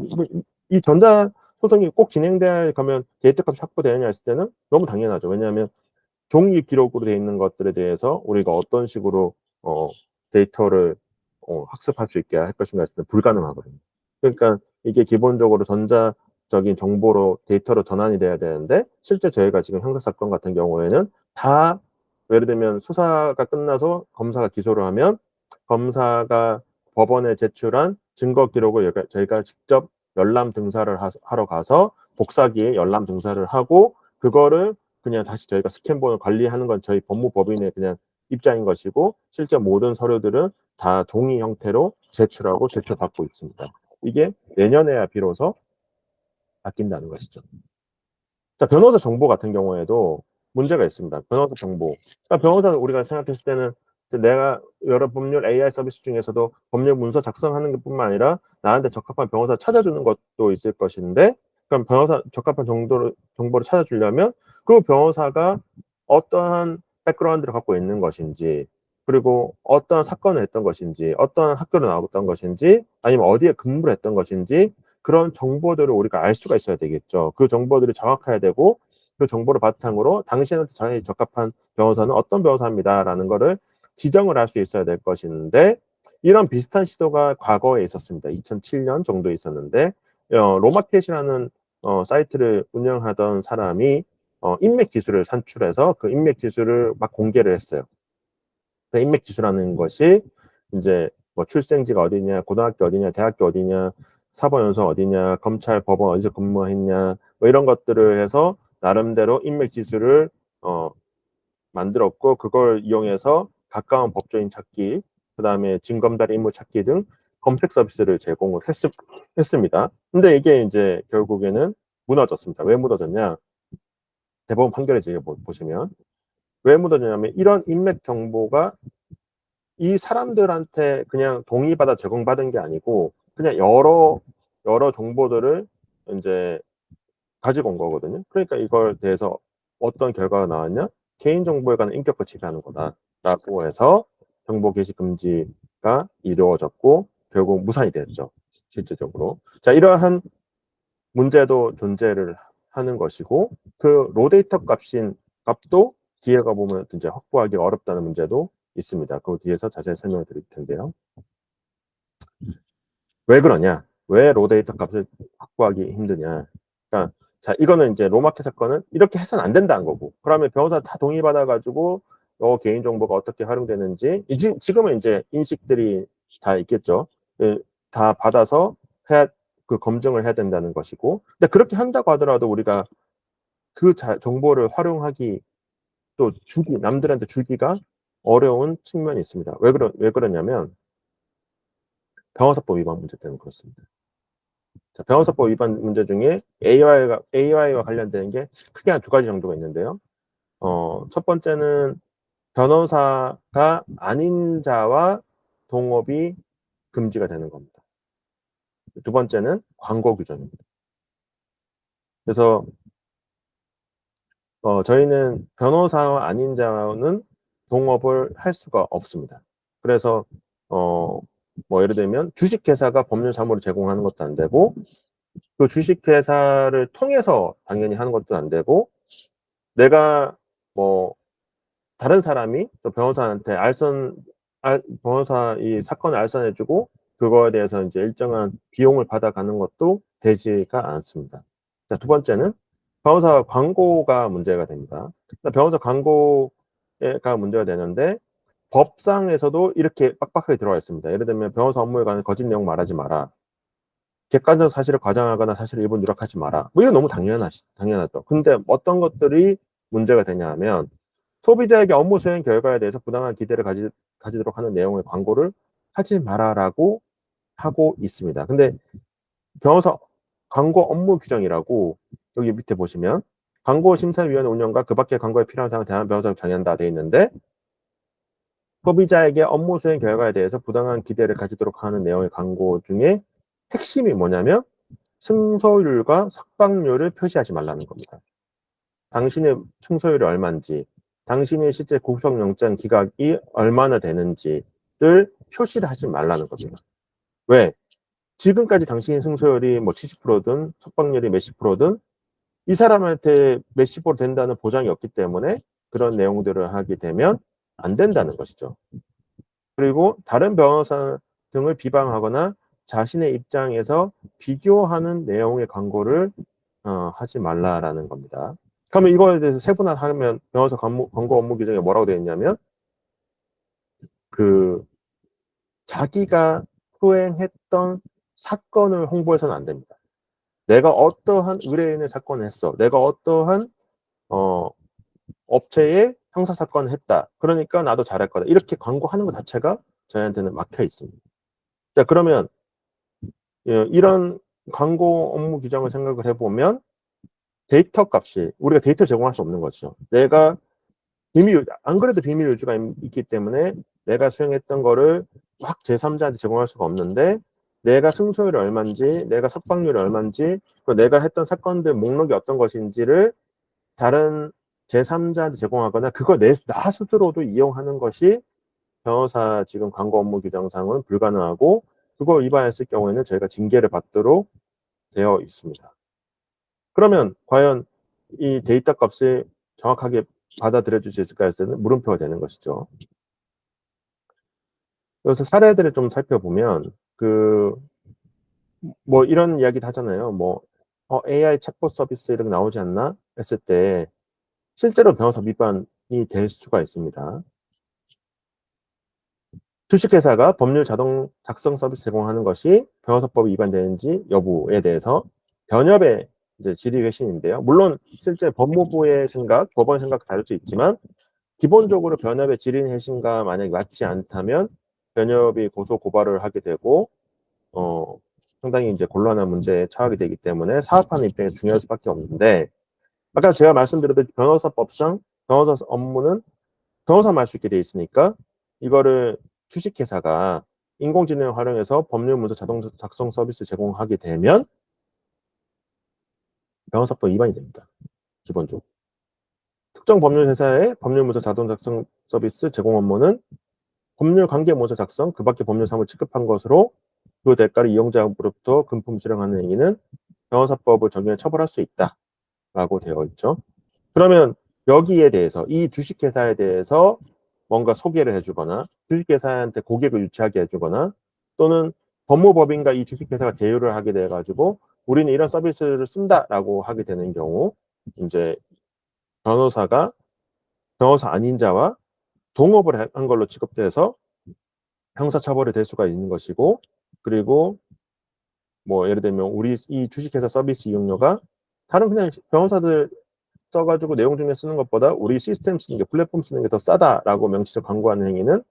이 전자소송이 꼭 진행될 거면 데이터값이 확보되느냐 했을 때는 너무 당연하죠. 왜냐하면 종이 기록으로 되어 있는 것들에 대해서 우리가 어떤 식으로 데이터를 학습할 수 있게 할 것인가 했을 때 불가능하거든요. 그러니까 이게 기본적으로 전자적인 정보로 데이터로 전환이 돼야 되는데, 실제 저희가 지금 형사사건 같은 경우에는 다 예를 들면 수사가 끝나서 검사가 기소를 하면 검사가 법원에 제출한 증거 기록을 저희가 직접 열람 등사를 하러 가서 복사기에 열람 등사를 하고, 그거를 그냥 다시 저희가 스캔본을 관리하는 건 저희 법무법인의 그냥 입장인 것이고, 실제 모든 서류들은 다 종이 형태로 제출받고 있습니다. 이게 내년에야 비로소 바뀐다는 것이죠. 자, 변호사 정보 같은 경우에도 문제가 있습니다. 변호사 정보. 그러니까 변호사 우리가 생각했을 때는 내가 여러 법률 AI 서비스 중에서도 법률 문서 작성하는 것뿐만 아니라 나한테 적합한 변호사 찾아주는 것도 있을 것인데, 그럼 적합한 정보를 찾아주려면 그 변호사가 어떠한 백그라운드를 갖고 있는 것인지, 그리고 어떤 사건을 했던 것인지, 어떤 학교를 나왔던 것인지, 아니면 어디에 근무를 했던 것인지, 그런 정보들을 우리가 알 수가 있어야 되겠죠. 그 정보들이 정확해야 되고, 그 정보를 바탕으로 당신한테 자연히 적합한 변호사는 어떤 변호사입니다라는 거를 지정을 할 수 있어야 될 것인데, 이런 비슷한 시도가 과거에 있었습니다. 2007년 정도에 있었는데, 로마켓이라는 사이트를 운영하던 사람이 인맥 지수를 산출해서 그 인맥 지수를 막 공개를 했어요. 그 인맥 지수라는 것이 이제 뭐 출생지가 어디냐, 고등학교 어디냐, 대학교 어디냐, 사법연수 어디냐, 검찰, 법원 어디서 근무했냐, 뭐 이런 것들을 해서 나름대로 인맥 지수를 만들었고, 그걸 이용해서 가까운 법조인 찾기, 그 다음에 징검다리 인물 찾기 등 검색 서비스를 제공을 했습니다. 근데 이게 이제 결국에는 무너졌습니다. 왜 무너졌냐? 대법원 판결에 보시면 왜 무너졌냐면, 이런 인맥 정보가 이 사람들한테 그냥 동의받아 제공받은 게 아니고 그냥 여러 정보들을 이제 가지고 온 거거든요. 그러니까 이걸 대해서 어떤 결과가 나왔냐? 개인정보에 관한 인격과 침해하는 거다라고 해서 정보 게시 금지가 이루어졌고 결국 무산이 됐죠. 실질적으로. 자, 이러한 문제도 존재를 하는 것이고, 그 로데이터 값도 뒤에 가보면 이제 확보하기 어렵다는 문제도 있습니다. 그 뒤에서 자세히 설명을 드릴 텐데요. 왜 그러냐? 왜 로데이터 값을 확보하기 힘드냐? 그러니까 자, 이거는 이제 로마켓 사건은 이렇게 해서는 안 된다는 거고, 그러면 변호사 다 동의받아가지고 개인 정보가 어떻게 활용되는지 지금은 이제 인식들이 다 있겠죠. 다 받아서 그 검증을 해야 된다는 것이고, 근데 그렇게 한다고 하더라도 우리가 그 정보를 활용하기, 또 남들한테 주기가 어려운 측면이 있습니다. 왜 그러냐면 변호사법 위반 문제 때문에 그렇습니다. 자, 변호사법 위반 문제 중에 AI와 관련되는 게 크게 한 두 가지 정도가 있는데요. 첫 번째는 변호사가 아닌 자와 동업이 금지가 되는 겁니다. 두 번째는 광고 규정입니다. 그래서 저희는 변호사와 아닌 자는 동업을 할 수가 없습니다. 그래서 뭐 예를 들면 주식회사가 법률 사무를 제공하는 것도 안 되고, 그 주식회사를 통해서 당연히 하는 것도 안 되고, 내가 뭐 다른 사람이 또 변호사한테 변호사 이 사건을 알선해주고 그거에 대해서 이제 일정한 비용을 받아가는 것도 되지가 않습니다. 자, 두 번째는 변호사 광고가 문제가 됩니다. 변호사 광고가 문제가 되는데, 법상에서도 이렇게 빡빡하게 들어가 있습니다. 예를 들면 변호사 업무에 관한 거짓 내용 말하지 마라. 객관적 사실을 과장하거나 사실을 일부 누락하지 마라. 뭐 이건 너무 당연하죠. 근데 어떤 것들이 문제가 되냐 하면, 소비자에게 업무 수행 결과에 대해서 부당한 기대를 가지도록 하는 내용의 광고를 하지 마라라고 하고 있습니다. 근데 변호사 광고 업무 규정이라고 여기 밑에 보시면 광고심사위원회 운영과 그 밖의 광고에 필요한 사항을 대한 변호사가 정한다 되어 있는데, 소비자에게 업무 수행 결과에 대해서 부당한 기대를 가지도록 하는 내용의 광고 중에 핵심이 뭐냐면 승소율과 석방률을 표시하지 말라는 겁니다. 당신의 승소율이 얼마인지, 당신의 실제 구속영장 기각이 얼마나 되는지를 표시를 하지 말라는 겁니다. 왜? 지금까지 당신의 승소율이 뭐 70%든 석방률이 몇십 프로든 이 사람한테 몇십 프로 된다는 보장이 없기 때문에 그런 내용들을 하게 되면 안 된다는 것이죠. 그리고 다른 변호사 등을 비방하거나 자신의 입장에서 비교하는 내용의 광고를 하지 말라라는 겁니다. 그러면 이거에 대해서 세분화하면 변호사 광고 업무 규정에 뭐라고 되어 있냐면, 그 자기가 수행했던 사건을 홍보해서는 안 됩니다. 내가 어떠한 의뢰인의 사건을 했어, 내가 어떠한 업체에 형사 사건을 했다, 그러니까 나도 잘할 거다, 이렇게 광고하는 것 자체가 저희한테는 막혀 있습니다. 자, 그러면 이런 광고 업무 규정을 생각을 해보면 데이터 값이, 우리가 데이터 제공할 수 없는 거죠. 내가 안 그래도 비밀 유지가 있기 때문에 내가 수행했던 거를 막 제3자한테 제공할 수가 없는데, 내가 승소율이 얼마인지, 내가 석방률이 얼마인지, 내가 했던 사건들 목록이 어떤 것인지를 다른 제3자한테 제공하거나 그걸 나 스스로도 이용하는 것이 변호사 지금 광고 업무 규정상은 불가능하고 그거 위반했을 경우에는 저희가 징계를 받도록 되어 있습니다. 그러면 과연 이 데이터 값을 정확하게 받아들여 줄 수 있을까 해서는 물음표가 되는 것이죠. 그래서 사례들을 좀 살펴보면 뭐 이런 이야기를 하잖아요. 뭐 AI 챗봇 서비스 이런 거 나오지 않나 했을 때 실제로 변호사 위반이 될 수가 있습니다. 주식회사가 법률 자동 작성 서비스 제공하는 것이 변호사법이 위반되는지 여부에 대해서 변협의 이제 질의 회신인데요. 물론 실제 법무부의 생각, 법원의 생각 다를 수 있지만 기본적으로 변협의 질의 회신과 만약에 맞지 않다면 변협이 고소 고발을 하게 되고 상당히 이제 곤란한 문제에 처하게 되기 때문에 사업하는 입장에서 중요할 수밖에 없는데 아까 제가 말씀드렸듯이 변호사법상 변호사 업무는 변호사만 할 수 있게 돼 있으니까 이거를 주식회사가 인공지능을 활용해서 법률 문서 자동 작성 서비스 제공하게 되면 변호사법 위반이 됩니다. 기본적으로. 특정 법률 회사의 법률 문서 자동 작성 서비스 제공 업무는 법률 관계 문서 작성, 그 밖에 법률 사무를 취급한 것으로 그 대가를 이용자로부터 금품 수령하는 행위는 변호사법을 적용해 처벌할 수 있다라고 되어 있죠. 그러면 여기에 대해서 이 주식회사에 대해서 뭔가 소개를 해주거나 주식회사한테 고객을 유치하게 해주거나 또는 법무법인과 이 주식회사가 제휴를 하게 돼가지고 우리는 이런 서비스를 쓴다라고 하게 되는 경우 이제 변호사가 변호사 아닌 자와 동업을 한 걸로 취급돼서 형사처벌이 될 수가 있는 것이고 그리고 뭐 예를 들면 우리 이 주식회사 서비스 이용료가 다른 그냥 변호사들 써가지고 내용 중에 쓰는 것보다 우리 시스템 쓰는 게 플랫폼 쓰는 게 더 싸다라고 명시적 광고하는 행위는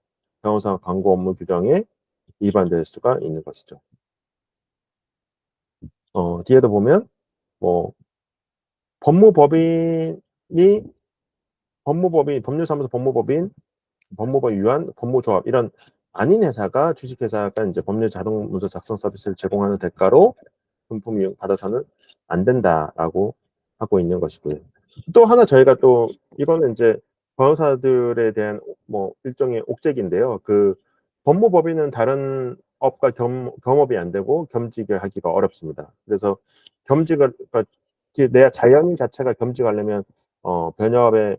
변호사 광고 업무 규정에 위반될 수가 있는 것이죠. 뒤에도 보면 뭐 법무법인이 법률사무소 법무법인 법무법 위반 법무조합 이런 아닌 회사가 주식회사가 이제 법률 자동 문서 작성 서비스를 제공하는 대가로 금품 이용 받아서는 안 된다라고 하고 있는 것이고요. 또 하나 저희가 또 이거는 이제 변호사들에 대한 뭐 일종의 옥죄기인데요. 법무법인은 다른 업과 겸업이 안 되고 겸직을 하기가 어렵습니다. 그래서 겸직을 그러니까 내 자연 자체가 겸직하려면 변협의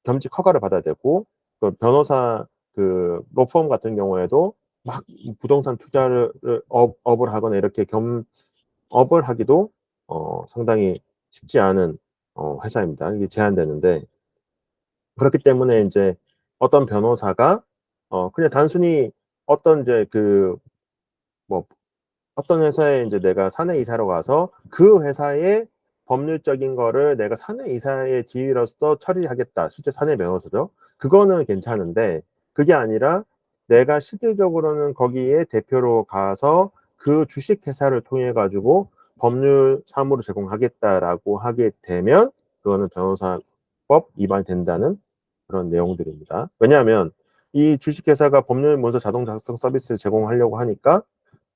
겸직 허가를 받아야 되고 그 변호사 로펌 같은 경우에도 막 부동산 투자를 업을 하거나 이렇게 업을 하기도 상당히 쉽지 않은 회사입니다. 이게 제한되는데 그렇기 때문에 이제 어떤 변호사가 그냥 단순히 어떤 이제 뭐 어떤 회사에 이제 내가 사내 이사로 가서 그 회사의 법률적인 거를 내가 사내 이사의 지위로서 처리하겠다. 실제 사내 변호사죠. 그거는 괜찮은데 그게 아니라 내가 실질적으로는 거기에 대표로 가서 그 주식회사를 통해 가지고 법률 사무를 제공하겠다라고 하게 되면 그거는 변호사법 위반된다는 그런 내용들입니다. 왜냐하면 이 주식회사가 법률 문서 자동 작성 서비스를 제공하려고 하니까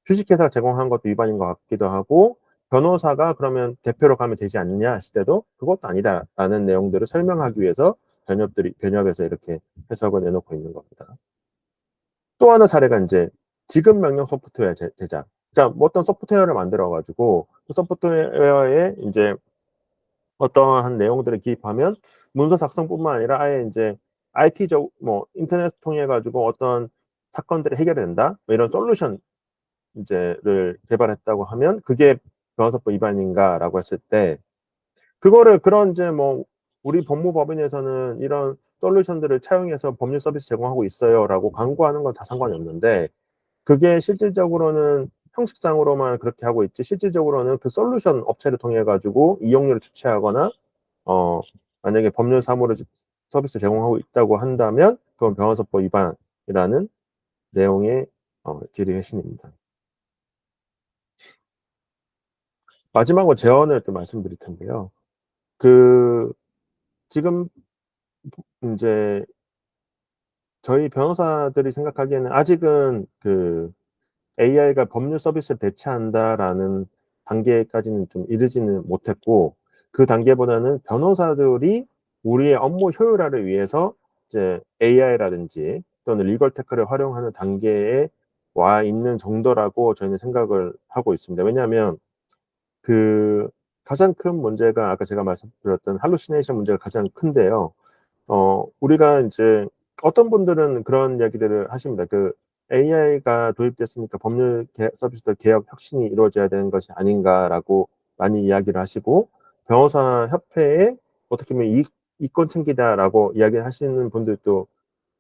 주식회사가 제공한 것도 위반인 것 같기도 하고 변호사가 그러면 대표로 가면 되지 않느냐 하실 때도 그것도 아니다라는 내용들을 설명하기 위해서 변협에서 이렇게 해석을 내놓고 있는 겁니다. 또 하나 사례가 이제 지급 명령 소프트웨어 제작. 그러니까 뭐 어떤 소프트웨어를 만들어 가지고 그 소프트웨어에 이제 어떠한 내용들을 기입하면 문서 작성뿐만 아니라 아예 이제 IT적 뭐 인터넷 통해 가지고 어떤 사건들이 해결된다. 뭐 이런 솔루션 이제를 개발했다고 하면 그게 변호사법 위반인가라고 했을 때 그거를 그런 이제 뭐 우리 법무법인에서는 이런 솔루션들을 차용해서 법률 서비스 제공하고 있어요라고 광고하는 건 다 상관이 없는데 그게 실질적으로는 형식상으로만 그렇게 하고 있지 실질적으로는 그 솔루션 업체를 통해 가지고 이용료를 주체하거나 어 만약에 법률 사무를 서비스 제공하고 있다고 한다면 그건 변호사법 위반이라는 내용의 질의 회신입니다. 마지막으로 제언을 또 말씀드릴 텐데요. 그 지금 인제 저희 변호사들이 생각하기에는 아직은 AI가 법률 서비스를 대체한다라는 단계까지는 좀 이르지는 못했고 그 단계보다는 변호사들이 우리의 업무 효율화를 위해서 이제 AI라든지 또는 리걸 테크를 활용하는 단계에 와 있는 정도라고 저희는 생각을 하고 있습니다. 왜냐하면 그 가장 큰 문제가 아까 제가 말씀드렸던 할루시네이션 문제가 가장 큰데요. 우리가 인제 어떤 분들은 그런 이야기들을 하십니다. "AI가 도입됐으니까 법률 서비스도 개혁 혁신이 이루어져야 되는 것이 아닌가."라고 많이 이야기를 하시고, 변호사 협회에 어떻게 보면 이권 챙기다."라고 이야기하시는 분들도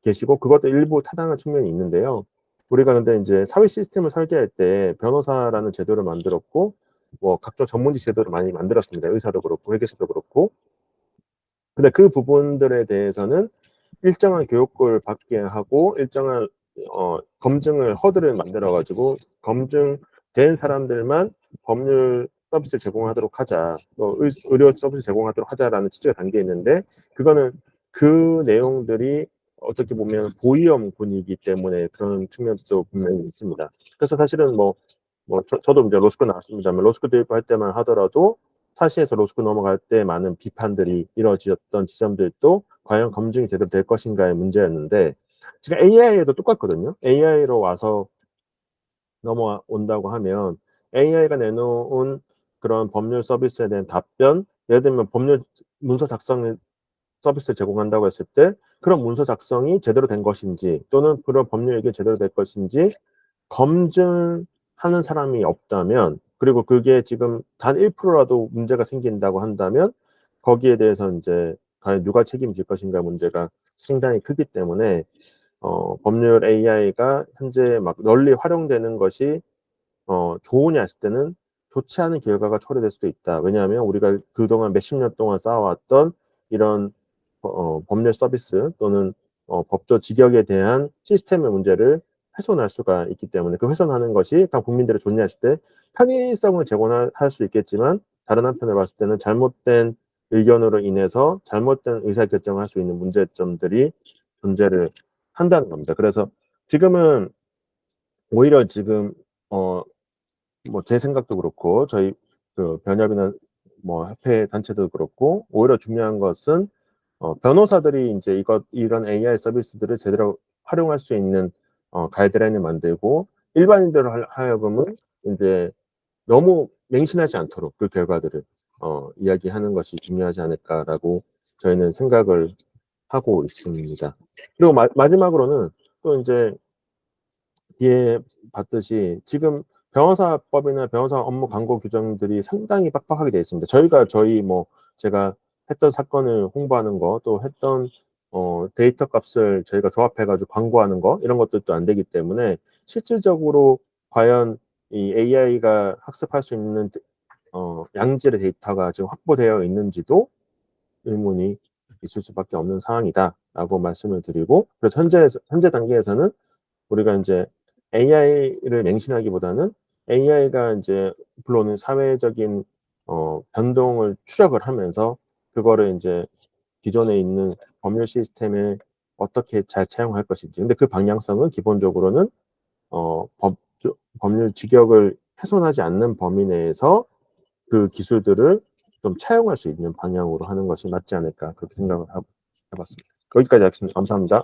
계시고, 그것도 일부 타당한 측면이 있는데요. 우리가 근데 인제 사회 시스템을 설계할 때 변호사라는 제도를 만들었고, 뭐 각종 전문직 제도를 많이 만들었습니다. 의사도 그렇고 회계사도 그렇고. 근데 그 부분들에 대해서는 일정한 교육을 받게 하고, 일정한 검증을 허들을 만들어 가지고 검증된 사람들만 법률 서비스를 제공하도록 하자, 또 의료 서비스 제공하도록 하자라는 취지가 담겨 있는데, 그거는 그 내용들이 어떻게 보면 고위험군이기 때문에 그런 측면도 분명히 있습니다. 그래서 사실은 저도 이제 로스쿨 나왔습니다만, 로스쿨 도입할 때만 하더라도 사시에서 로스쿨 넘어갈 때 많은 비판들이 이루어졌던 지점들도 과연 검증이 제대로 될 것인가의 문제였는데, 지금 AI에도 똑같거든요. AI로 와서 넘어온다고 하면 AI가 내놓은 그런 법률 서비스에 대한 답변, 예를 들면 법률 문서 작성 서비스를 제공한다고 했을 때 그런 문서 작성이 제대로 된 것인지, 또는 그런 법률 얘기가 제대로 될 것인지 검증하는 사람이 없다면, 그리고 그게 지금 단 1%라도 문제가 생긴다고 한다면 거기에 대해서 인제 과연 누가 책임질 것인가 문제가 상당히 크기 때문에, 법률 AI가 현재 막 널리 활용되는 것이 좋으냐 했을 때는 좋지 않은 결과가 초래될 수도 있다. 왜냐하면 우리가 그동안 몇십 년 동안 쌓아왔던 이런 법률 서비스 또는 법조 직역에 대한 시스템의 문제를 훼손할 수가 있기 때문에, 그 훼손하는 것이 다 국민들의 좋냐 했을 때 편의성을 제공할 수 있겠지만, 다른 한편으로 봤을 때는 잘못된 의견으로 인해서 잘못된 의사결정을 할 수 있는 문제점들이 존재를 한다는 겁니다. 그래서 지금은 오히려 지금 어 제 생각도 그렇고 저희 변협이나 협회 단체도 그렇고, 오히려 중요한 것은 변호사들이 인제 이런 AI 서비스들을 제대로 활용할 수 있는 가이드라인을 만들고, 일반인들 하여금은 인제 너무 맹신하지 않도록 그 결과들을 이야기하는 것이 중요하지 않을까라고 저희는 생각을 하고 있습니다. 그리고 마지막으로는 또 인제 뒤에 봤듯이 지금 변호사법이나 변호사 업무 광고 규정들이 상당히 빡빡하게 되어 있습니다. 제가 했던 사건을 홍보하는 거, 또 했던 데이터 값을 저희가 조합해 가지고 광고하는 거, 이런 것들도 안 되기 때문에 실질적으로 과연 이 AI가 학습할 수 있는 양질의 데이터가 지금 확보되어 있는지도 의문이 있을 수밖에 없는 상황이다라고 말씀을 드리고, 그래서 현재 단계에서는 우리가 인제 AI를 맹신하기보다는 AI가 인제 불러오는 사회적인 변동을 추적을 하면서 그거를 인제 기존에 있는 법률 시스템에 어떻게 잘 차용할 것인지. 근데 그 방향성은 기본적으로는 법률 직역을 훼손하지 않는 범위 내에서 그 기술들을 좀 차용할 수 있는 방향으로 하는 것이 맞지 않을까, 그렇게 생각을 해 봤습니다. 여기까지 하겠습니다. 감사합니다.